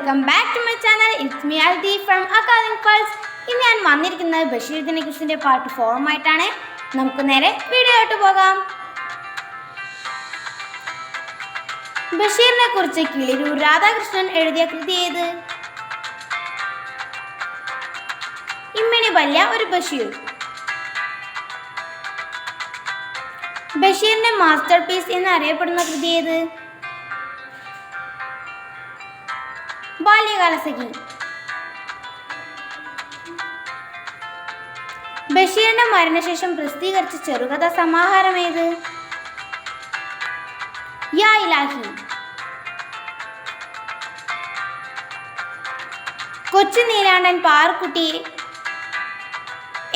Welcome back to my channel. It's me Aldi from academic pulse. ഇന്ന് ഞാൻ വന്നിരിക്കുന്നത് Basheer ദിനകൃഷിൻ്റെ part 4 നമുക്ക് നേരെ വീഡിയോ ആയിട്ട് പോകാം. ബഷീറിനെ കുറിച്ച് കിളിരൂർ രാധാകൃഷ്ണൻ എഴുതിയ കൃതി ഏത്? ഇമ്മിണി വല്യ ഒരു ബഷീർ. ബഷീറിന്റെ മാസ്റ്റർ പീസ് എന്ന് അറിയപ്പെടുന്ന കൃതി ഏത്? ബാല്യകാലസഖി. ബഷീറിന്റെ മരണശേഷം പ്രസിദ്ധീകരിച്ച ചെറുകഥ സമാഹാരം ഏത്? യാ ഇലാഹി. കൊച്ചു നീലാണ്ടൻ, പാറുക്കുട്ടി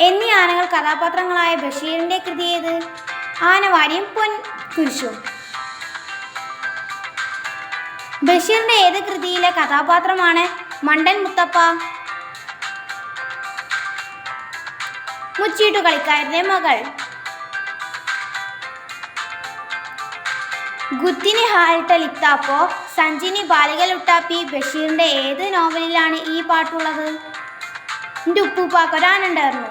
എന്നീ ആനകൾ കഥാപാത്രങ്ങളായ ബഷീറിന്റെ കൃതി ഏത്? ആനവാരിയും പൊൻകുരിശും. ബഷീറിന്റെ ഏത് കൃതിയിലെ കഥാപാത്രമാണ് മണ്ടൻ മുത്തപ്പ? മുച്ചീട്ടു കളിക്കാരന്റെ മകൾ. ഗുത്തിനി ഹാൽട്ട ലിത്താപ്പോ സഞ്ചിനി ബാലികലുട്ടാപ്പി ബഷീറിന്റെ ഏത് നോവലിലാണ് ഈ പാട്ടുള്ളത്? എൻ്റെ ഉപ്പൂപ്പാക്കൊരാനുണ്ടായിരുന്നു.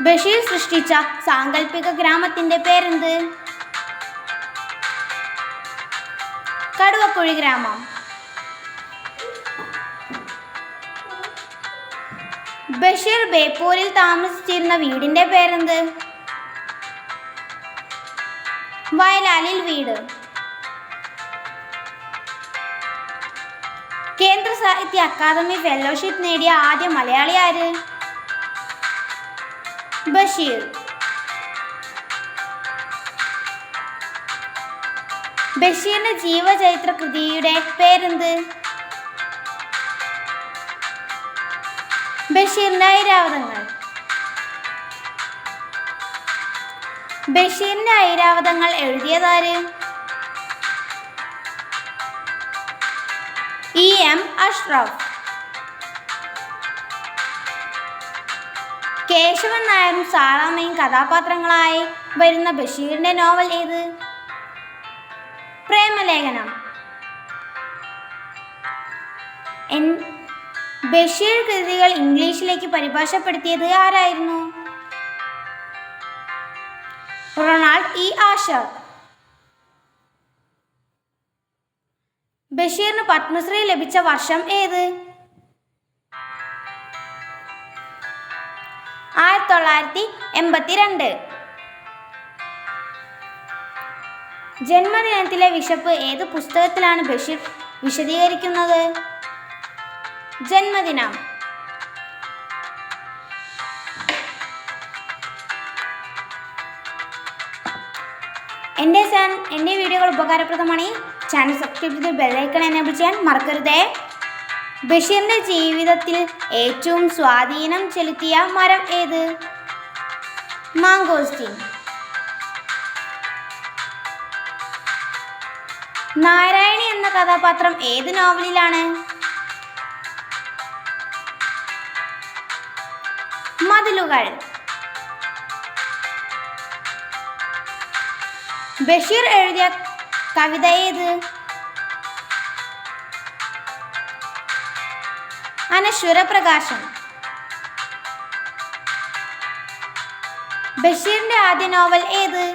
ബഷീർ സൃഷ്ടിച്ച സാങ്കല്പിക ഗ്രാമത്തിന്റെ പേരെന്ത്? കടുവക്കുഴി ഗ്രാമം. ബഷീർ ബേപ്പൂരിൽ താമസിച്ചിരുന്ന വീടിന്റെ പേരെന്ത്? വയലാലിൽ വീട്. കേന്ദ്ര സാഹിത്യ അക്കാദമി ഫെലോഷിപ്പ് നേടിയ ആദ്യ മലയാളി ആര്? ബഷീർ. ബഷീറിന്റെ ജീവചരിത്ര കൃതിയുടെ പേരെന്ത്? ബഷീറിന്റെ ഐരാവതങ്ങൾ. ബഷീറിന്റെ ഐരാവതങ്ങൾ എഴുതിയതാര്? E.M. അഷ്റഫ്. കേശവൻ നായരും സാറാമ്മയും കഥാപാത്രങ്ങളായി വരുന്ന ബഷീറിന്റെ നോവൽ ഏത്? പ്രേമലേഖനം. ബഷീർ കൃതികൾ ഇംഗ്ലീഷിലേക്ക് പരിഭാഷപ്പെടുത്തിയത് ആരായിരുന്നു? Ronald E Asher. ബഷീറിന് പത്മശ്രീ ലഭിച്ച വർഷം ഏത്? 1982. ജന്മദിനത്തിലെ വിശപ്പ് ഏത് പുസ്തകത്തിലാണ് ബഷീർ വിശദീകരിക്കുന്നത്? ജന്മദിനം. എൻ്റെ വീഡിയോകൾ ഉപകാരപ്രദമാണ്. ചാനൽ സബ്സ്ക്രൈബ് ചെയ്ത് ബെല്ലൈക്കൺ എനേബിൾ ചെയ്യാൻ മറക്കരുതേ. ബഷീറിന്റെ ജീവിതത്തിൽ ഏറ്റവും സ്വാധീനം ചെലുത്തിയ മരം ഏത്? മാങ്കോസ്റ്റീൻ. നാരായണി എന്ന കഥാപാത്രം ഏത് നോവലിലാണ്? മതിലുകൾ. ബഷീർ എഴുതിയ കവിത ഏത്? അനശ്വര പ്രകാശം. ബഷീറിന്റെ ആദ്യ നോവൽ ഏത്?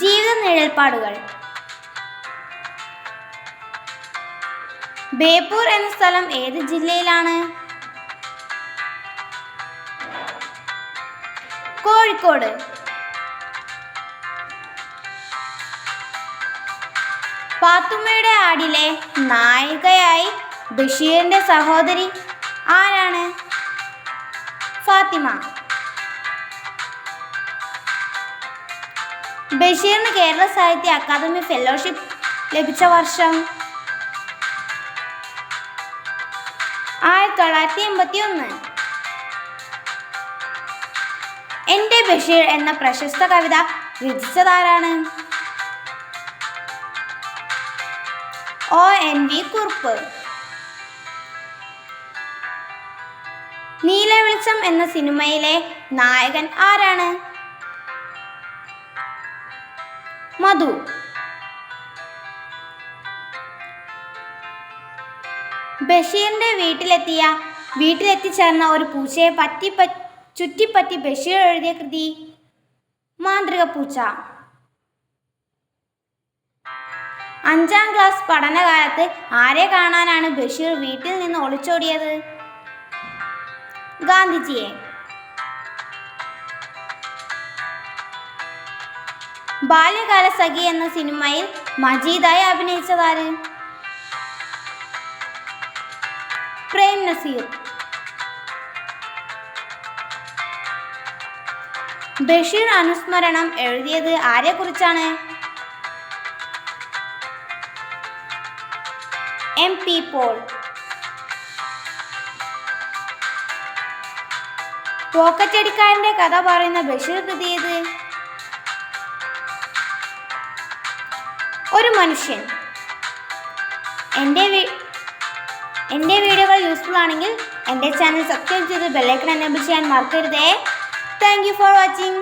ജീവിത നിഴൽപ്പാടുകൾ. ബേപ്പൂർ എന്ന സ്ഥലം ഏത് ജില്ലയിലാണ്? കോഴിക്കോട്. പാത്തുമ്മയുടെ ആടിലെ നായികയായി ബഷീറിന്റെ സഹോദരി ആരാണ്? ഫാത്തിമ. ബഷീറിന് കേരള സാഹിത്യ അക്കാദമി ഫെലോഷിപ്പ് ലഭിച്ച വർഷം? 1981. എൻ്റെ ബഷീർ എന്ന പ്രശസ്ത കവിത രചിച്ചതാരാണ്? ONV കുറുപ്പ്. നീലവെളിച്ചം എന്ന സിനിമയിലെ നായകൻ ആരാണ്? മധു. ബഷീറിന്റെ വീട്ടിലെത്തിച്ചേർന്ന ഒരു പൂച്ചയെ ചുറ്റിപ്പറ്റി ബഷീർ എഴുതിയ കൃതി മാന്ത്രിക പൂച്ച. 5ാം ക്ലാസ് പഠനകാലത്ത് ആരെ കാണാനാണ് ബഷീർ വീട്ടിൽ നിന്ന് ഒളിച്ചോടിയത്? ഗാന്ധിജിയെ. ബാല്യകാലസഖി എന്ന സിനിമയിൽ മജീദായി അഭിനയിച്ചതാര്? പ്രേം നസീർ. ബഷീർ അനുസ്മരണം എഴുതിയത് ആരെക്കുറിച്ചാണ്? MP Paul. പോക്കറ്റടിക്കാരന്റെ കഥ പറയുന്ന ബഷീർ കൃതി ഏത്? ഒരു മനുഷ്യൻ. എൻ്റെ വീഡിയോകൾ യൂസ്ഫുൾ ആണെങ്കിൽ എൻ്റെ ചാനൽ സബ്സ്ക്രൈബ് ചെയ്ത് ബെല്ലൈക്കൺ എനേബിൾ ചെയ്യാൻ മറക്കരുതേ. Thank you for watching.